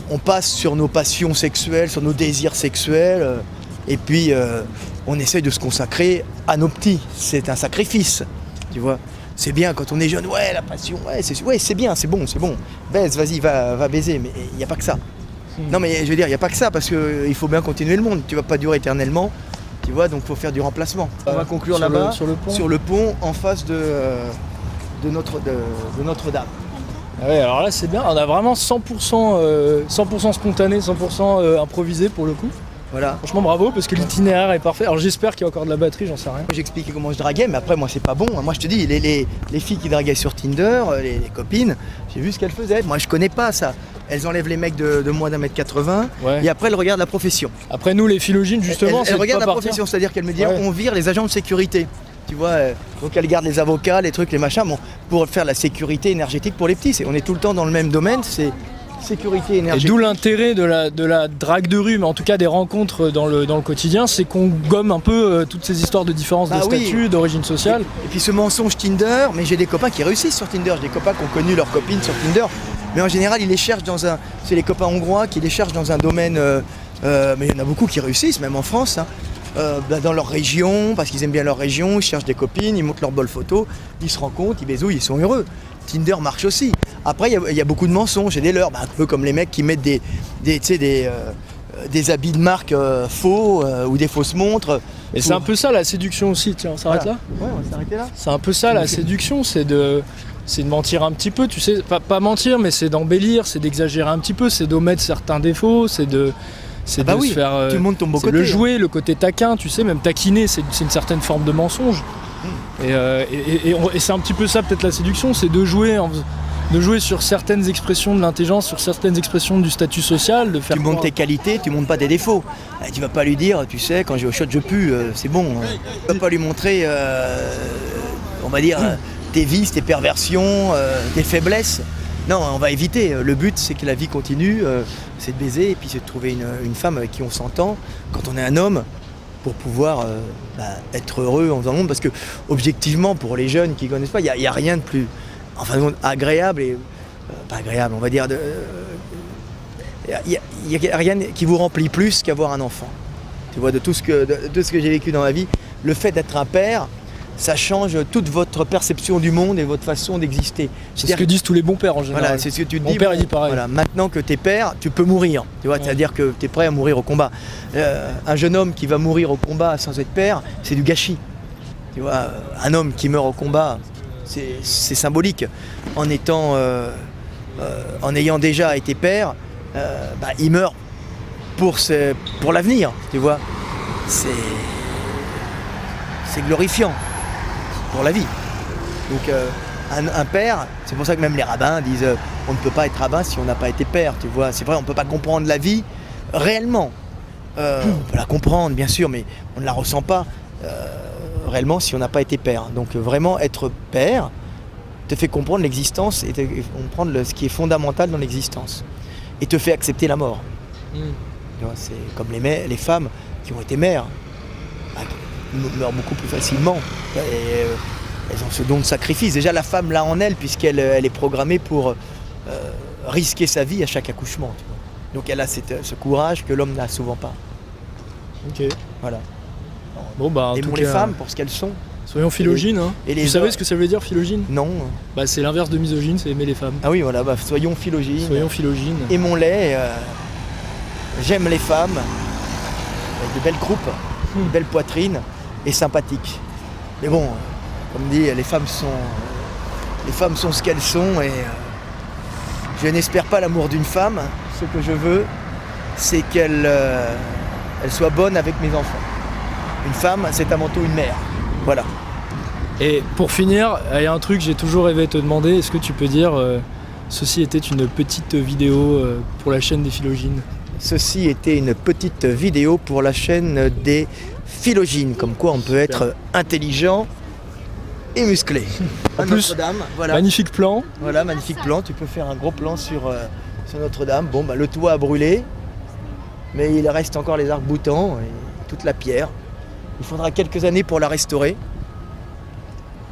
on passe sur nos passions sexuelles, sur nos désirs sexuels, et puis on essaye de se consacrer à nos petits. C'est un sacrifice, tu vois. C'est bien quand on est jeune, ouais, la passion, c'est bien, c'est bon. Baise, vas-y, va baiser, mais il n'y a pas que ça. Non mais je veux dire, il n'y a pas que ça, parce qu'il faut bien continuer le monde, tu vas pas durer éternellement, tu vois, donc il faut faire du remplacement. On va conclure là-bas, sur le pont, en face de Notre-Dame. Ouais, alors là c'est bien, on a vraiment 100% spontané, 100% improvisé pour le coup. Voilà. Franchement bravo parce que l'itinéraire est parfait. Alors j'espère qu'il y a encore de la batterie, j'en sais rien. J'expliquais comment je draguais, mais après moi c'est pas bon. Moi je te dis, les filles qui draguaient sur Tinder, les copines, j'ai vu ce qu'elles faisaient. Moi je connais pas ça. Elles enlèvent les mecs de moins d'1m80 et après elles regardent la profession. Après nous les philogines justement, elles regardent la profession, c'est-à-dire qu'elles me disent on vire les agents de sécurité. Tu vois, donc elles gardent les avocats, les trucs, les machins, bon, pour faire la sécurité énergétique pour les petits. On est tout le temps dans le même domaine, c'est sécurité énergétique. Et d'où l'intérêt de la drague de rue, mais en tout cas des rencontres dans le quotidien, c'est qu'on gomme un peu toutes ces histoires de différence de statut, d'origine sociale. Et puis ce mensonge Tinder, mais j'ai des copains qui réussissent sur Tinder, j'ai des copains qui ont connu leurs copines sur Tinder, mais en général ils les cherchent c'est les copains hongrois qui les cherchent dans un domaine, mais il y en a beaucoup qui réussissent, même en France, hein. Dans leur région, parce qu'ils aiment bien leur région, ils cherchent des copines, ils montent leur bol photo, ils se rencontrent, ils baisouillent, ils sont heureux. Tinder marche aussi. Après, il y a beaucoup de mensonges et des leurres, un peu comme les mecs qui mettent des habits de marque faux ou des fausses montres. Et c'est un peu ça la séduction aussi, tiens, on s'arrête là ? Ouais, on va s'arrêter là. C'est un peu ça la séduction, c'est de mentir un petit peu, tu sais, pas mentir, mais c'est d'embellir, c'est d'exagérer un petit peu, c'est d'omettre certains défauts, c'est de se faire tu montes ton beau côté, le jouer, le côté taquin, tu sais, même taquiner, c'est une certaine forme de mensonge. Et c'est un petit peu ça peut-être la séduction, c'est de jouer sur certaines expressions de l'intelligence, sur certaines expressions du statut social, de faire. Tu montes tes qualités, tu montes pas des défauts. Tu vas pas lui dire, tu sais, quand j'ai au shot je pue, c'est bon. Tu vas pas lui montrer, on va dire, tes vices, tes perversions, tes faiblesses. Non, on va éviter. Le but, c'est que la vie continue, c'est de baiser et puis c'est de trouver une femme avec qui on s'entend quand on est un homme pour pouvoir être heureux en faisant le monde. Parce que, objectivement, pour les jeunes qui ne connaissent pas, il n'y a rien de plus agréable et pas agréable, on va dire. Il n'y a rien qui vous remplit plus qu'avoir un enfant. Tu vois, de tout ce que j'ai vécu dans ma vie, le fait d'être un père, ça change toute votre perception du monde et votre façon d'exister. C'est ce que disent tous les bons pères en général. Voilà, c'est ce que tu te dis. Mon père il dit pareil. Voilà, maintenant que t'es père, tu peux mourir. Tu vois, c'est-à-dire que tu es prêt à mourir au combat. Un jeune homme qui va mourir au combat sans être père, c'est du gâchis. Tu vois, un homme qui meurt au combat, c'est symbolique. En ayant déjà été père, il meurt pour l'avenir. Tu vois, c'est glorifiant pour la vie. Donc un père, c'est pour ça que même les rabbins disent on ne peut pas être rabbin si on n'a pas été père, tu vois. C'est vrai, on ne peut pas comprendre la vie réellement. On peut la comprendre bien sûr, mais on ne la ressent pas réellement si on n'a pas été père. Donc vraiment être père te fait comprendre l'existence et te fait comprendre ce qui est fondamental dans l'existence et te fait accepter la mort. Tu vois, c'est comme les femmes qui ont été mères. Meurent beaucoup plus facilement. Elles ont ce don de sacrifice. Déjà la femme l'a en elle puisqu'elle est programmée pour risquer sa vie à chaque accouchement. Tu vois. Donc elle a ce courage que l'homme n'a souvent pas. Ok. Voilà. Bon bah aimons les femmes pour ce qu'elles sont. Soyons philogynes. Hein. Vous savez ce que ça veut dire philogyne ? Non. C'est l'inverse de misogyne, c'est aimer les femmes. Ah oui voilà, soyons philogynes. Soyons philogynes. Aimons-les. J'aime les femmes avec de belles croupes, de belles poitrines et sympathiques. Mais bon, comme dit, les femmes sont ce qu'elles sont et je n'espère pas l'amour d'une femme. Ce que je veux, c'est qu'elle soit bonne avec mes enfants. Une femme, c'est avant tout une mère. Voilà. Et pour finir, il y a un truc que j'ai toujours rêvé de te demander. Est-ce que tu peux dire ceci était une petite vidéo pour la chaîne des Philogynes ? Ceci était une petite vidéo pour la chaîne des Philogynes, comme quoi on peut être intelligent et musclé. En plus, Notre-Dame, voilà. Magnifique plan. Voilà, magnifique plan. Tu peux faire un gros plan sur Notre-Dame. Bon, le toit a brûlé, mais il reste encore les arcs-boutants et toute la pierre. Il faudra quelques années pour la restaurer.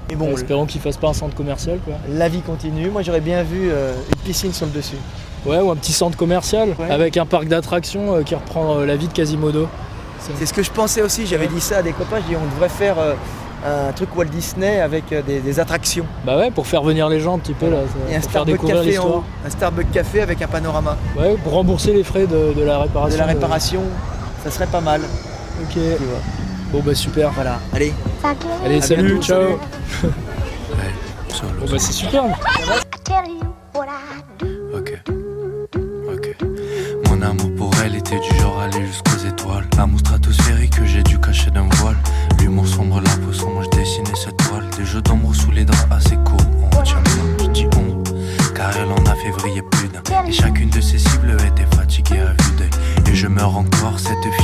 Mais bon, espérons qu'il ne fasse pas un centre commercial, quoi. La vie continue. Moi, j'aurais bien vu une piscine sur le dessus. Ouais, ou un petit centre commercial avec un parc d'attractions qui reprend la vie de Quasimodo. C'est ce que je pensais aussi, j'avais dit ça à des copains, je dis on devrait faire un truc Walt Disney avec des attractions. Bah ouais, pour faire venir les gens un petit peu là, et pour faire découvrir l'histoire. Un Starbucks café avec un panorama. Ouais, pour rembourser les frais de la réparation. De la réparation, ça serait pas mal. Ok. Bon bah super. Voilà, allez. Allez, salut, bientôt, ciao. Salut. Bon bah c'est super. Mon amour pour elle était du genre à aller jusqu'aux étoiles. L'amour stratosphérique que j'ai dû cacher d'un voile. L'humour sombre, la peau sombre, je dessinais cette toile. Des jeux d'ombre sous les draps assez courts. On retient pas, je dis on, car elle en a fait vriller plus d'un. Et chacune de ses cibles était fatiguée à vue d'œil. Et je meurs encore, cette fille